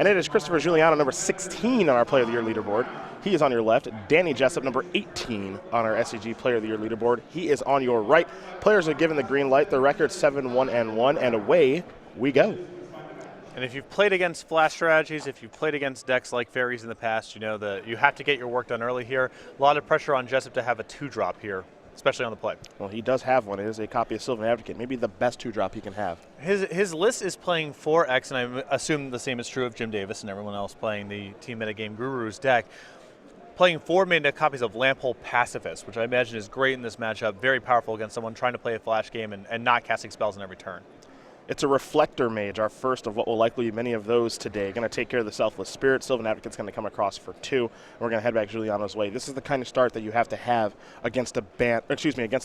And it is Christopher Juliano, number 16 on our Player of the Year leaderboard. He is on your left. Danny Jessup, number 18 on our SCG Player of the Year leaderboard. He is on your right. Players are given the green light. The record 7-1-1, and away we go. And if you've played against flash strategies, if you've played against decks like Fairies in the past, you know that you have to get your work done early here. A lot of pressure on Jessup to have a 2-drop here, especially on the play. Well, he does have one. It is a copy of Sylvan Advocate, maybe the best 2-drop he can have. His list is playing 4X, and I assume the same is true of Jim Davis and everyone else playing the Team Metagame Guru's deck. Playing 4 mana copies of Lamphole Pacifist, which I imagine is great in this matchup, very powerful against someone trying to play a flash game and not casting spells on every turn. It's a Reflector Mage, our first of what will likely be many of those today. Going to take care of the Selfless Spirit. Sylvan Advocate's going to come across for 2. And we're going to head back Juliano's way. This is the kind of start that you have to have against a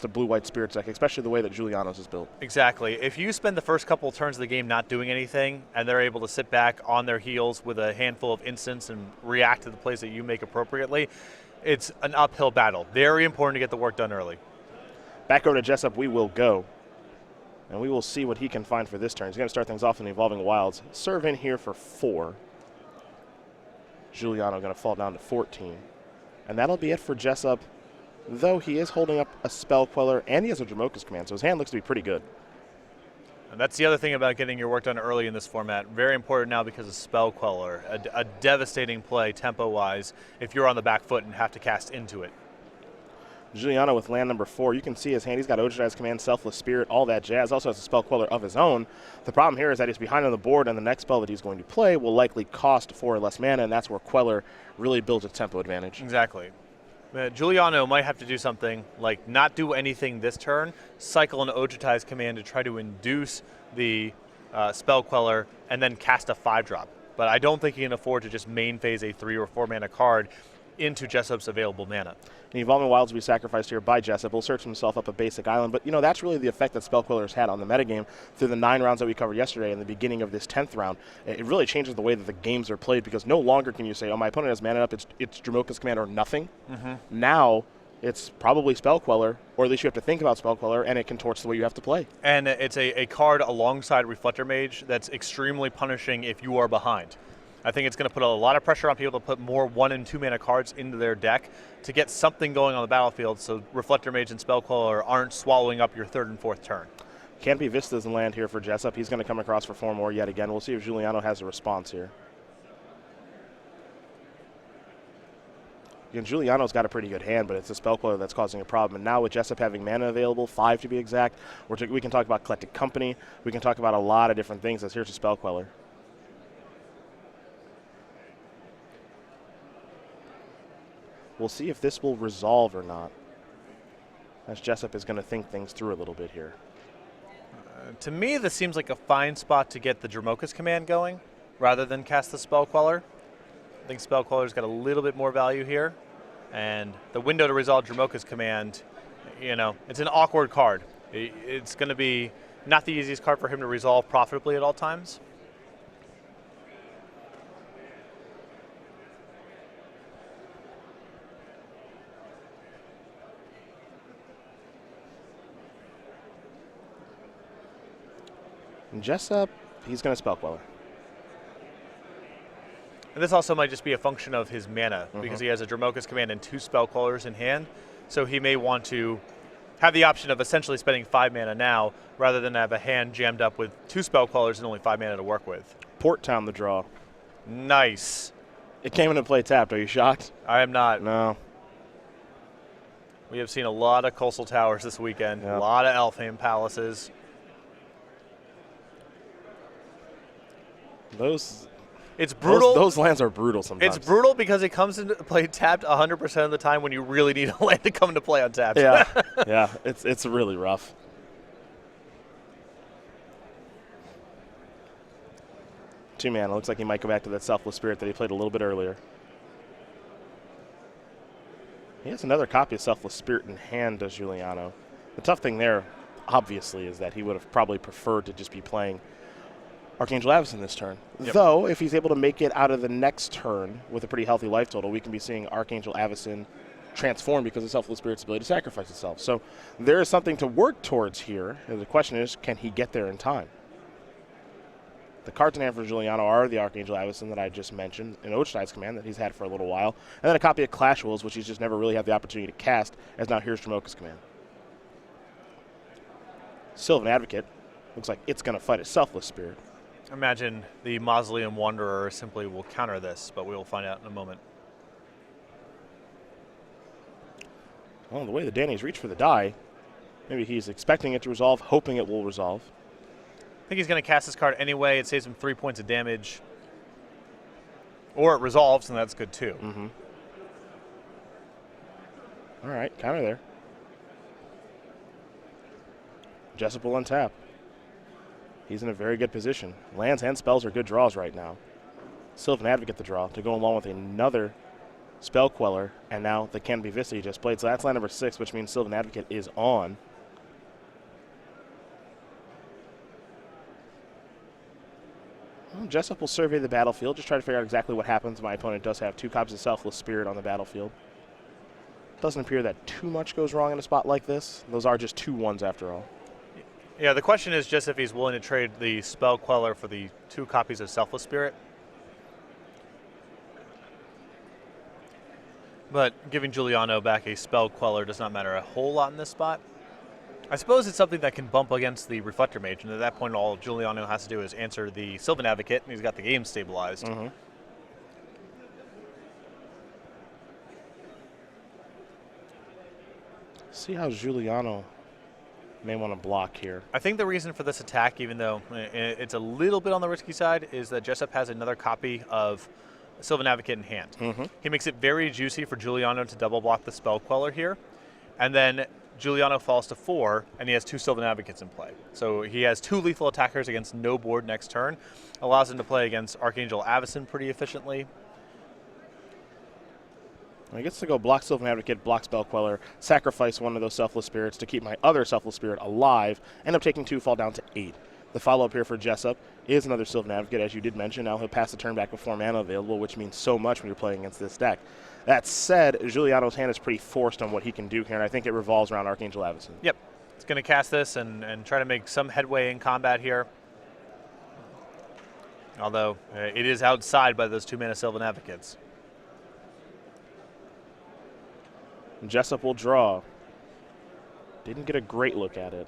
blue-white Spirit deck, especially the way that Juliano's is built. Exactly. If you spend the first couple of turns of the game not doing anything, and they're able to sit back on their heels with a handful of instants and react to the plays that you make appropriately, it's an uphill battle. Very important to get the work done early. Back over to Jessup we will go. And we will see what he can find for this turn. He's going to start things off in the Evolving Wilds. Serve in here for 4. Juliano going to fall down to 14. And that'll be it for Jessup, though he is holding up a Spell Queller and he has a Dromoka's Command, so his hand looks to be pretty good. And that's the other thing about getting your work done early in this format. Very important now because of Spell Queller. A devastating play tempo-wise if you're on the back foot and have to cast into it. Juliano with land number 4. You can see his hand. He's got Ojai's Command, Selfless Spirit, all that jazz. Also has a Spell Queller of his own. The problem here is that he's behind on the board, and the next spell that he's going to play will likely cost 4 or less mana, and that's where Queller really builds its tempo advantage. Exactly. Juliano might have to do something like not do anything this turn, cycle an Ojai's Command to try to induce the Spell Queller, and then cast a 5-drop. But I don't think he can afford to just main phase a 3 or 4 mana card into Jessup's available mana. The Evolving Wilds will be sacrificed here by Jessup. He'll search himself up a basic island, but that's really the effect that Spell Queller's had on the metagame through the 9 rounds that we covered yesterday and the beginning of this 10th round. It really changes the way that the games are played because no longer can you say, oh, my opponent has mana up, it's Dromoka's Command or nothing. Now it's probably Spell Queller, or at least you have to think about Spell Queller, and it contorts the way you have to play. And it's a card alongside Reflector Mage that's extremely punishing if you are behind. I think it's going to put a lot of pressure on people to put more 1- and 2-mana cards into their deck to get something going on the battlefield so Reflector Mage and Spell Queller aren't swallowing up your 3rd and 4th turn. Can't be Vistas in land here for Jessup. He's going to come across for 4 more yet again. We'll see if Juliano has a response here. Juliano's got a pretty good hand, but it's the Spell Queller that's causing a problem. And now with Jessup having mana available, 5 to be exact, we can talk about Collected Company. We can talk about a lot of different things as here's a Spell Queller. We'll see if this will resolve or not, as Jessup is going to think things through a little bit here. To me, this seems like a fine spot to get the Dromoka's Command going rather than cast the Spell Queller. I think Spell Queller's got a little bit more value here. And the window to resolve Dromoka's Command, it's an awkward card. It's going to be not the easiest card for him to resolve profitably at all times. Jessup, he's going to Spell Queller. And this also might just be a function of his mana, because he has a Dromoka's Command and 2 Spell Quellers in hand. So he may want to have the option of essentially spending 5 mana now, rather than have a hand jammed up with 2 Spell Quellers and only 5 mana to work with. Port Town the draw. Nice. It came into play tapped. Are you shocked? I am not. No. We have seen a lot of Coastal Towers this weekend, a lot of Elfheim Palaces. It's brutal. Those lands are brutal sometimes. It's brutal because it comes into play tapped 100% of the time when you really need a land to come into play untapped. Yeah, yeah, it's really rough. Two mana. Looks like he might go back to that Selfless Spirit that he played a little bit earlier. He has another copy of Selfless Spirit in hand, does Juliano. The tough thing there, obviously, is that he would have probably preferred to just be playing Archangel Avacyn this turn. Though, if he's able to make it out of the next turn with a pretty healthy life total, we can be seeing Archangel Avacyn transform because of Selfless Spirit's ability to sacrifice itself. So there is something to work towards here. And the question is, can he get there in time? The cards in hand for Juliano are the Archangel Avison that I just mentioned, an Oathstide's command that he's had for a little while, and then a copy of Clash Wolves, which he's just never really had the opportunity to cast, as now here's Dromoka's command. Sylvan Advocate looks like it's going to fight a Selfless Spirit. Imagine the Mausoleum Wanderer simply will counter this, but we will find out in a moment. Well, the way that Danny's reached for the die, maybe he's expecting it to resolve, hoping it will resolve. I think he's going to cast this card anyway. It saves him 3 points of damage. Or it resolves, and that's good too. Mm-hmm. All right, counter there. Jessup will untap. He's in a very good position. Lands and spells are good draws right now. Sylvan Advocate the draw to go along with another Spell Queller, and now the Canopy Vista he just played. So that's line number 6, which means Sylvan Advocate is on. Well, Jessup will survey the battlefield, just try to figure out exactly what happens. My opponent does have 2 copies of Selfless Spirit on the battlefield. Doesn't appear that too much goes wrong in a spot like this. Those are just 2-1s after all. Yeah, the question is just if he's willing to trade the Spell Queller for the 2 copies of Selfless Spirit. But giving Juliano back a Spell Queller does not matter a whole lot in this spot. I suppose it's something that can bump against the Reflector Mage, and at that point all Juliano has to do is answer the Sylvan Advocate, and he's got the game stabilized. Mm-hmm. See how Juliano may want to block here. I think the reason for this attack, even though it's a little bit on the risky side, is that Jessup has another copy of Sylvan Advocate in hand. Mm-hmm. He makes it very juicy for Juliano to double block the Spell Queller here, and then Juliano falls to 4, and he has 2 Sylvan Advocates in play. So he has 2 lethal attackers against no board next turn. Allows him to play against Archangel Avison pretty efficiently. He gets to go block Sylvan Advocate, block Spell Queller, sacrifice one of those Selfless Spirits to keep my other Selfless Spirit alive, end up taking 2, fall down to 8. The follow-up here for Jessup is another Sylvan Advocate, as you did mention. Now he'll pass the turn back with 4 mana available, which means so much when you're playing against this deck. That said, Juliano's hand is pretty forced on what he can do here, and I think it revolves around Archangel Avison. Yep. It's going to cast this and try to make some headway in combat here. Although it is outside by those 2 mana Sylvan Advocates. Jessup will draw. Didn't get a great look at it.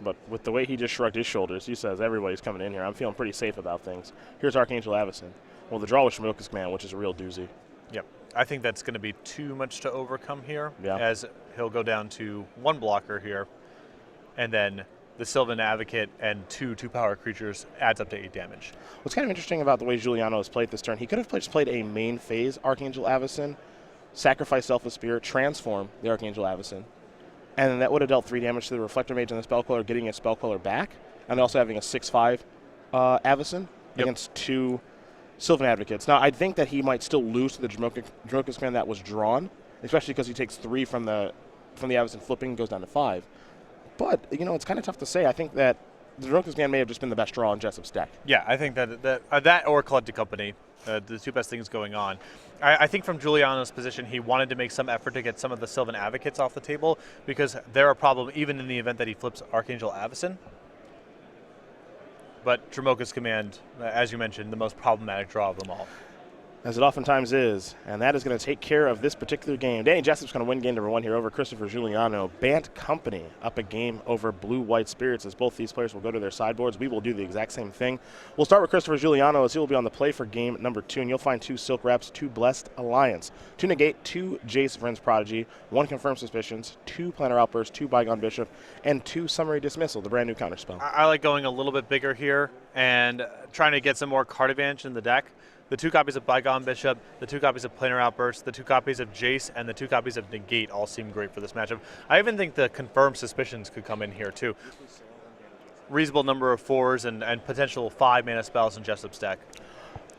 But with the way he just shrugged his shoulders, he says, everybody's coming in here. I'm feeling pretty safe about things. Here's Archangel Avison. Well, the draw was Dromoka's command, which is a real doozy. Yep. I think that's going to be too much to overcome here, Yeah. as he'll go down to 1 blocker here, and then the Sylvan Advocate and 2 2-power creatures adds up to 8 damage. What's kind of interesting about the way Juliano has played this turn, he could have just played a main phase Archangel Avison, sacrifice Selfless Spirit, transform the Archangel Avison, and then that would have dealt 3 damage to the Reflector Mage and the Spell Queller, getting a Spell Queller back, and also having a 6/5 Avison against 2 Sylvan Advocates. Now, I think that he might still lose to the Dromoka's command that was drawn, especially because he takes 3 from the Avison flipping, goes down to 5. But, you know, it's kind of tough to say. I think that the Dromoka's command may have just been the best draw in Jessup's deck. Yeah, I think that or Collected Company, the 2 best things going on. I think from Juliano's position, he wanted to make some effort to get some of the Sylvan Advocates off the table, because they're a problem even in the event that he flips Archangel Avison. But Dromoka's command, as you mentioned, the most problematic draw of them all. As it oftentimes is, and that is going to take care of this particular game. Danny Jessup's going to win game number 1 here over Christopher Juliano. Bant Company up a game over Blue-White Spirits, as both these players will go to their sideboards. We will do the exact same thing. We'll start with Christopher Juliano, as he will be on the play for game number 2, and you'll find 2 Silk Wraps, 2 Blessed Alliance, 2 Negate, 2 Jace Vryn's Prodigy, 1 Confirmed Suspicions, 2 Planner Outburst, 2 Bygone Bishop, and 2 Summary Dismissal, the brand new counterspell. I like going a little bit bigger here and trying to get some more card advantage in the deck. The 2 copies of Bygone Bishop, the 2 copies of Planar Outburst, the 2 copies of Jace, and the 2 copies of Negate all seem great for this matchup. I even think the Confirmed Suspicions could come in here too. Reasonable number of 4s and potential 5 mana spells in Jessup's deck.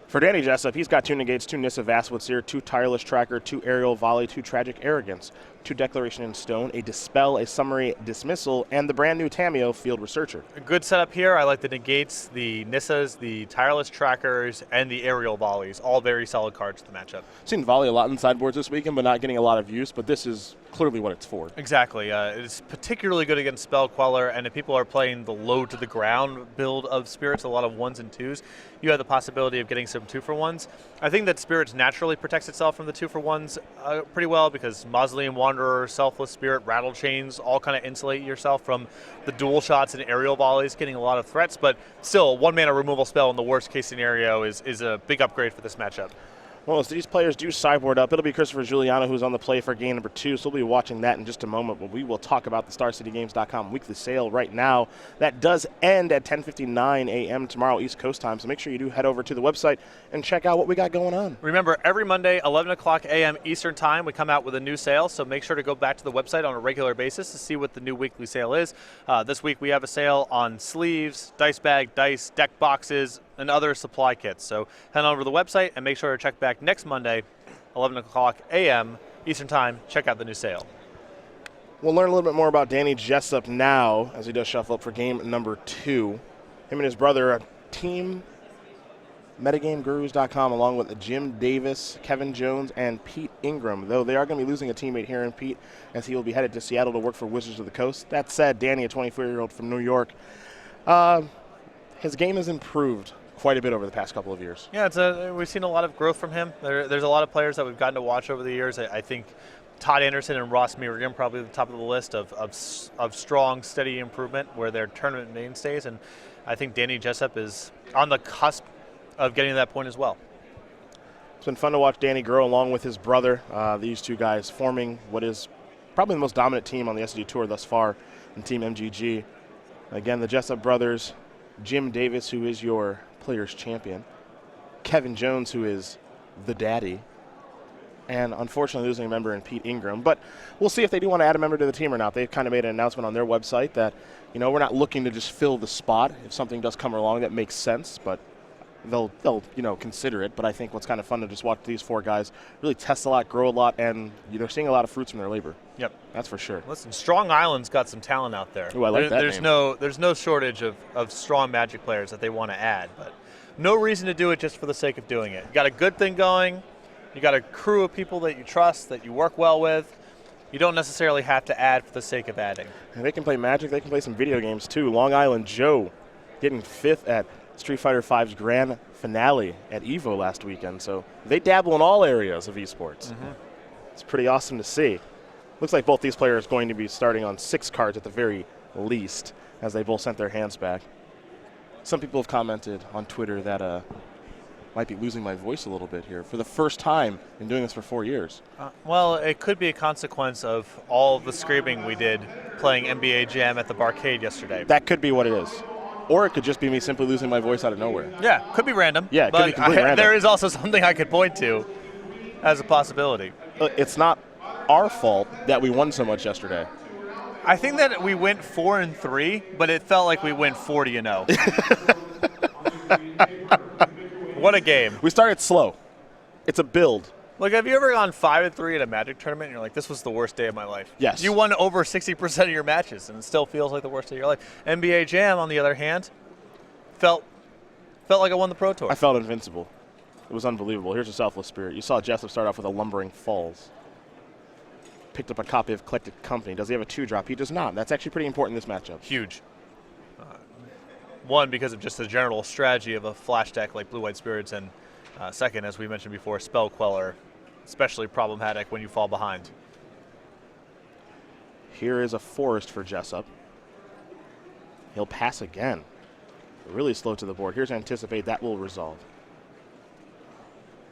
For Danny Jessup, he's got 2 Negates, 2 Nissa Vastwood Seer, 2 Tireless Tracker, 2 Aerial Volley, 2 Tragic Arrogance, 2 Declaration in Stone, a Dispel, a Summary Dismissal, and the brand new Tameo Field Researcher. A good setup here. I like the Negates, the Nissas, the Tireless Trackers, and the Aerial Volleys. All very solid cards to the matchup. Seen Volley a lot in sideboards this weekend, but not getting a lot of use, but this is clearly what it's for. Exactly. It's particularly good against Spell Queller, and if people are playing the low to the ground build of Spirits, a lot of 1s and 2s, you have the possibility of getting some 2-for-1s. I think that Spirits naturally protects itself from the 2-for-1s pretty well because Mausoleum Wanderer, Selfless Spirit, Rattle Chains all kind of insulate yourself from the dual shots and aerial volleys, getting a lot of threats, but still, a 1-mana removal spell in the worst case scenario is a big upgrade for this matchup. Well, as these players do sideboard up, it'll be Christopher Juliano who's on the play for game number 2, so we'll be watching that in just a moment, but we will talk about the StarCityGames.com weekly sale right now. That does end at 10:59 a.m. tomorrow East Coast time, so make sure you do head over to the website and check out what we got going on. Remember, every Monday, 11 o'clock a.m. Eastern time, we come out with a new sale, so make sure to go back to the website on a regular basis to see what the new weekly sale is. This week we have a sale on sleeves, dice bag, dice, deck boxes, and other supply kits. So head on over to the website and make sure to check back next Monday, 11 o'clock a.m. Eastern time. Check out the new sale. We'll learn a little bit more about Danny Jessup now as he does shuffle up for game number 2. Him and his brother, team MetaGameGurus.com, along with Jim Davis, Kevin Jones, and Pete Ingram, though they are going to be losing a teammate here in Pete as he will be headed to Seattle to work for Wizards of the Coast. That said, Danny, a 24-year-old from New York, his game has improved quite a bit over the past couple of years. Yeah, we've seen a lot of growth from him. There's a lot of players that we've gotten to watch over the years. I think Todd Anderson and Ross Merrigan probably at the top of the list of strong, steady improvement where they're tournament mainstays, and I think Danny Jessup is on the cusp of getting to that point as well. It's been fun to watch Danny grow along with his brother. These two guys forming what is probably the most dominant team on the SCG Tour thus far in Team MGG. Again, the Jessup brothers, Jim Davis, who is your players champion, Kevin Jones, who is the daddy, and unfortunately losing a member in Pete Ingram. But we'll see if they do want to add a member to the team or not. They've kind of made an announcement on their website that, we're not looking to just fill the spot. If something does come along that makes sense, but they'll consider it. But I think what's kind of fun to just watch these 4 guys really test a lot, grow a lot, and seeing a lot of fruits from their labor. Yep, that's for sure. Listen, Strong Island's got some talent out there. Ooh, I like that name. There's no shortage of strong Magic players that they want to add, but no reason to do it just for the sake of doing it. You got a good thing going. You got a crew of people that you trust, that you work well with. You don't necessarily have to add for the sake of adding. And they can play Magic. They can play some video games too. Long Island Joe getting 5th at Street Fighter V's grand finale at EVO last weekend. So they dabble in all areas of esports. Mm-hmm. It's pretty awesome to see. Looks like both these players are going to be starting on 6 cards at the very least as they both sent their hands back. Some people have commented on Twitter that might be losing my voice a little bit here for the first time in doing this for 4 years. Well, it could be a consequence of all the screaming we did playing NBA Jam at the Barcade yesterday. That could be what it is. Or it could just be me simply losing my voice out of nowhere. Yeah, could be random. Yeah, it could be completely random. There is also something I could point to as a possibility. It's not our fault that we won so much yesterday. I think that we went 4-3, but it felt like we went 40-0. What a game. We started slow. It's a build. Look, have you ever gone 5-3 at a Magic tournament and you're like, this was the worst day of my life? Yes. You won over 60% of your matches and it still feels like the worst day of your life. NBA Jam, on the other hand, felt like I won the Pro Tour. I felt invincible. It was unbelievable. Here's a Selfless Spirit. You saw Jessup start off with a Lumbering Falls. Picked up a copy of Collected Company. Does he have a 2-drop? He does not. That's actually pretty important in this matchup. Huge. One, because of just the general strategy of a flash deck like Blue-White Spirits, and second, as we mentioned before, Spell Queller, especially problematic when you fall behind. Here is a Forest for Jessup. He'll pass again. Really slow to the board. Here's Anticipate. That will resolve.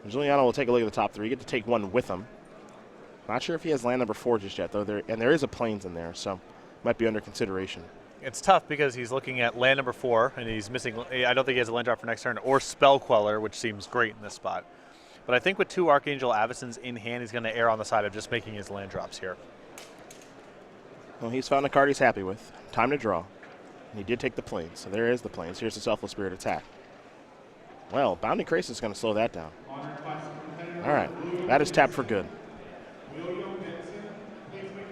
Juliano will take a look at the top 3. You get to take one with him. Not sure if he has land number 4 just yet, though. There is a Plains in there, so might be under consideration. It's tough because he's looking at land number 4, and he's missing. I don't think he has a land drop for next turn, or Spell Queller, which seems great in this spot. But I think with 2 Archangel Avacens in hand, he's going to err on the side of just making his land drops here. Well, he's found a card he's happy with. Time to draw. And he did take the Plains, so there is the Plains. Here's the Selfless Spirit attack. Well, Bounding Crisis is going to slow that down. All right, that is tapped for good.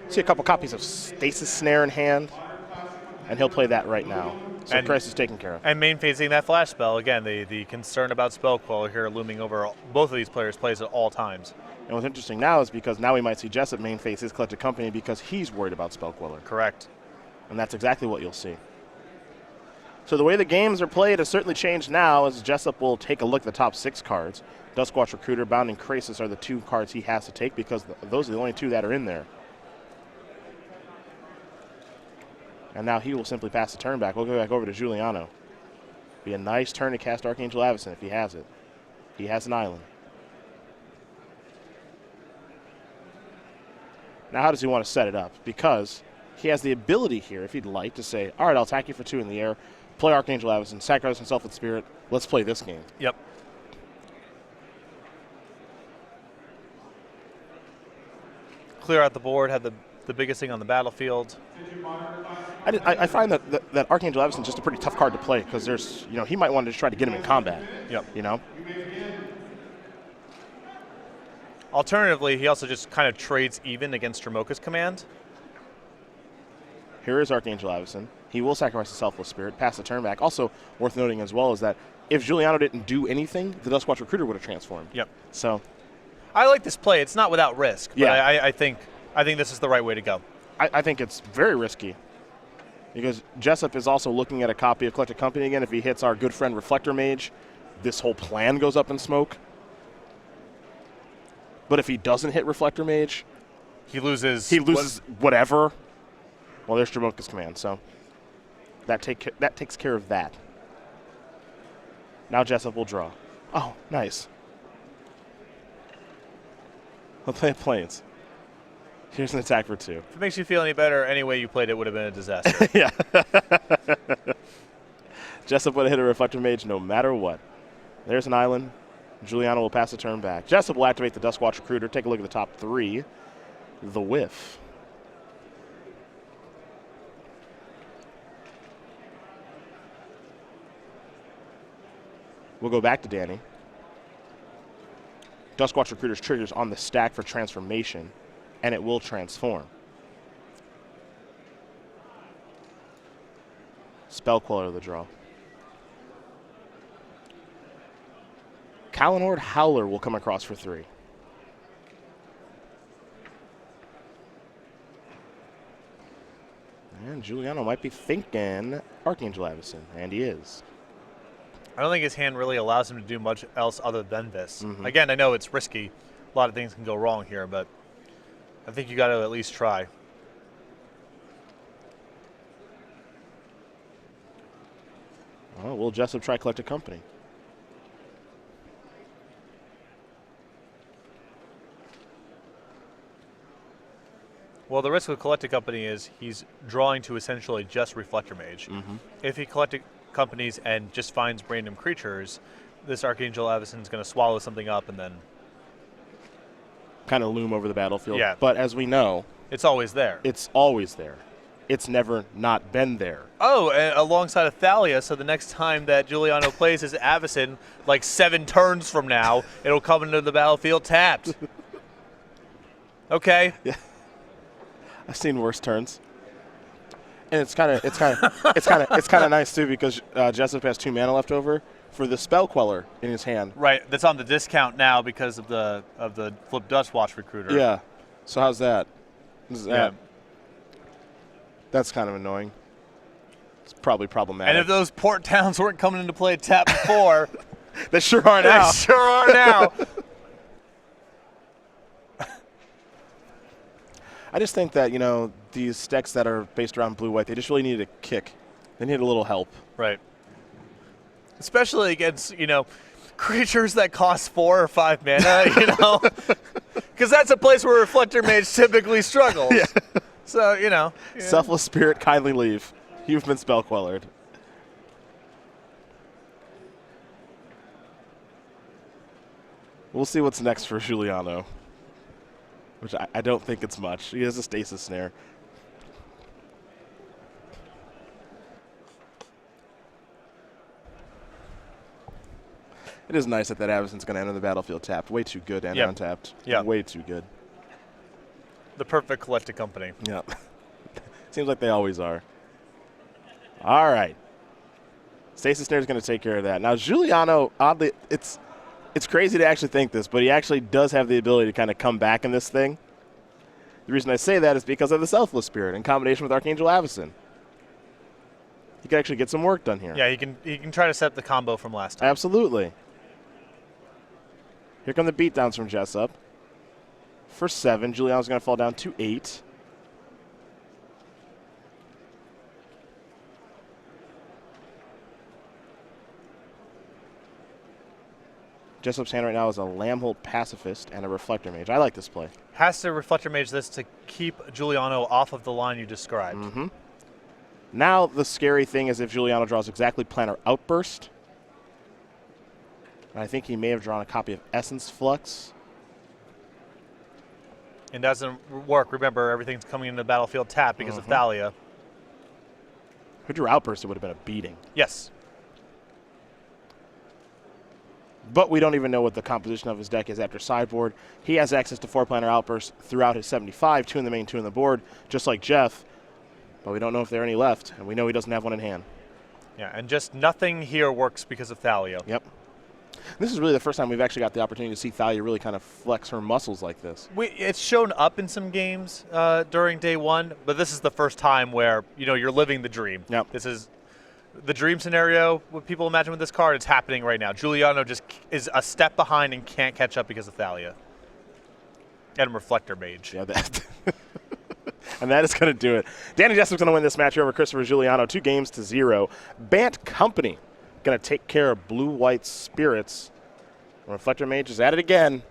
See a couple copies of Stasis Snare in hand, and he'll play that right now. So Crisis is taken care of. And main phasing that flash spell. Again, the concern about Spell Queller here looming over both of these players' plays at all times. And what's interesting now is because now we might see Jessup main phase his Collected Company because he's worried about Spell Queller. Correct. And that's exactly what you'll see. So the way the games are played has certainly changed now as Jessup will take a look at the top 6 cards. Duskwatch Recruiter, Bound, and Crisis are the 2 cards he has to take because those are the only 2 that are in there. And now he will simply pass the turn back. We'll go back over to Juliano. Be a nice turn to cast Archangel Avacyn if he has it. He has an island. Now how does he want to set it up? Because he has the ability here, if he'd like, to say, all right, I'll attack you for 2 in the air, play Archangel Avacyn, sacrifice himself with Spirit, let's play this game. Yep. Clear out the board, have the biggest thing on the battlefield. I find that Archangel Avacyn is just a pretty tough card to play because there's, he might want to just try to get him in combat. Yep. Alternatively, he also just kind of trades even against Dromoka's command. Here is Archangel Avacyn. He will sacrifice a Selfless Spirit, pass the turn back. Also worth noting as well is that if Juliano didn't do anything, the Duskwatch Recruiter would have transformed. Yep. So I like this play. It's not without risk, but yeah. I think this is the right way to go. I think it's very risky because Jessup is also looking at a copy of Collected Company again. If he hits our good friend Reflector Mage, this whole plan goes up in smoke. But if he doesn't hit Reflector Mage, he loses whatever. Well, there's Dromoka's command, so that takes care of that. Now Jessup will draw. Oh, nice. We'll play Plains. Here's an attack for 2. If it makes you feel any better, any way you played it would have been a disaster. Yeah. Jessup would have hit a Reflector Mage no matter what. There's an island. Juliano will pass the turn back. Jessup will activate the Duskwatch Recruiter. Take a look at the top 3. The whiff. We'll go back to Danny. Duskwatch Recruiter's triggers on the stack for transformation, and it will transform. Spell Queller the draw. Kalinord Howler will come across for 3. And Juliano might be thinking Archangel Avacyn, and he is. I don't think his hand really allows him to do much else other than this. Again, I know it's risky. A lot of things can go wrong here, but I think you got to at least try. Oh, will Jessup try Collected Company? Well, the risk with Collected Company is he's drawing to essentially just Reflector Mage. If he Collected Companies and just finds random creatures, this Archangel Avacyn is going to swallow something up and then kind of loom over the battlefield. Yeah. But as we know, it's always there. It's always there. It's never not been there. Oh, and alongside of Thalia, so the next time that Juliano plays his Avacyn, like 7 turns from now, it'll come into the battlefield tapped. Okay. Yeah. I've seen worse turns. And it's kind of nice too because Jessup has 2 mana left over for the Spell Queller in his hand. Right, that's on the discount now because of the Flip Duskwatch Recruiter. Yeah. So how's that? That's kind of annoying. It's probably problematic. And if those port towns weren't coming into play tap before, they sure are now. They sure are now. I just think that, these decks that are based around blue-white, they just really need a kick. They need a little help. Right. Especially against, creatures that cost 4 or 5 mana, Because that's a place where Reflector Mage typically struggles. Yeah. So, Selfless Spirit, kindly leave. You've been Spell Quellered. We'll see what's next for Juliano. Which I don't think it's much. He has a Stasis Snare. It is nice that Avacyn's going to enter the battlefield tapped. Way too good and untapped. Yeah. Way too good. The perfect Collected Company. Yeah. Seems like they always are. All right. Stasis Snare is going to take care of that. Now, Juliano, oddly, it's crazy to actually think this, but he actually does have the ability to kind of come back in this thing. The reason I say that is because of the Selfless Spirit in combination with Archangel Avacyn. He can actually get some work done here. Yeah, he can try to set up the combo from last time. Absolutely. Here come the beatdowns from Jessup. For 7, Juliano's going to fall down to 8. Jessup's hand right now is a Lambholt Pacifist and a Reflector Mage. I like this play. Has to Reflector Mage this to keep Juliano off of the line you described. Mm-hmm. Now the scary thing is if Juliano draws exactly Planar Outburst. And I think he may have drawn a copy of Essence Flux. It doesn't work. Remember, everything's coming into the battlefield tapped because of Thalia. If he drew Outburst, it would have been a beating. Yes. But we don't even know what the composition of his deck is after sideboard. He has access to 4 Planar Outbursts throughout his 75, 2 in the main, 2 in the board, just like Jeff. But we don't know if there are any left, and we know he doesn't have one in hand. Yeah, and just nothing here works because of Thalia. Yep. This is really the first time we've actually got the opportunity to see Thalia really kind of flex her muscles like this. It's shown up in some games during day one, but this is the first time where you're living the dream. Yep. This is the dream scenario. What people imagine with this card, it's happening right now. Juliano just is a step behind and can't catch up because of Thalia. And Reflector Mage. Yeah, that. And that is going to do it. Danny Jessup's going to win this match over Christopher Juliano 2-0. Bant Company going to take care of Blue-White Spirits. Reflector Mage is at it again.